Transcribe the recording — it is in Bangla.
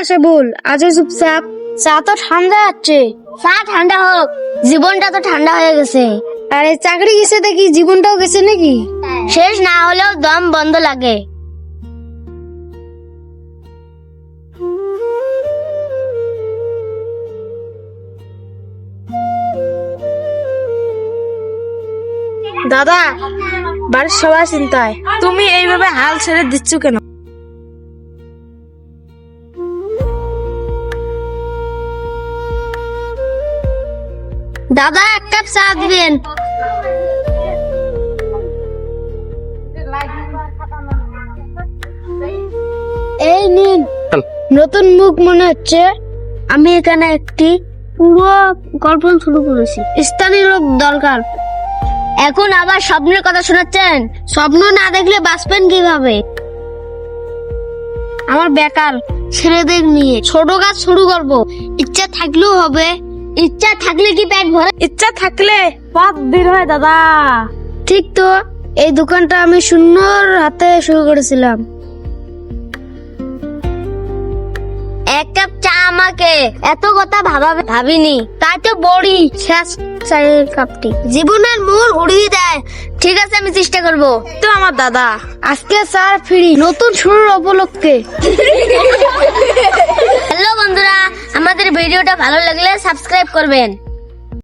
আসে বল, আজ চুপচাপ। চা তো ঠান্ডা যাচ্ছে। চা ঠান্ডা হোক, জীবনটা তো ঠান্ডা হয়ে গেছে। আরে চাকরি গেছে দেখি জীবনটাও গেছে নাকি? শেষ না হলেও দম বন্ধ লাগে। দাদা, বাড়ির সবাই চিন্তায়, তুমি এইভাবে হাল ছেড়ে দিচ্ছ কেন? দাদা, এক কাপ চা দিবেন। এই নিন, নতুন মুখ মনে হচ্ছে। আমি এখানে একটি পুরো গল্প শুরু করেছি, স্থানীয় লোক দরকার। এখন আবার স্বপ্নের কথা শোনাচ্ছেন? স্বপ্ন না দেখলে বাঁচবেন কিভাবে? আমার বেকার ছেলেদের নিয়ে ছোট কাজ শুরু করব। ইচ্ছা থাকলেও হবে। ইচ্ছা থাকলে কি পেট ভরে? ইচ্ছা থাকলে পথ বের হয় দাদা। ঠিক তো, এই দোকানটা আমি শূন্যর হাতে শুরু করেছিলাম। এক কাপ চা আমাকে, এত কথা ভাবিনি। তাই তো বড়ি শেষ চায়ের কাপটি জীবনের মূল উড়িয়ে দেয়। ঠিক আছে, আমি চেষ্টা করব। তো আমার দাদা আজকে স্যার ফ্রি নতুন শুরুর উপলক্ষে। হ্যালো বন্ধুরা, আমাদের ভিডিওটা ভালো লাগলে সাবস্ক্রাইব করবেন।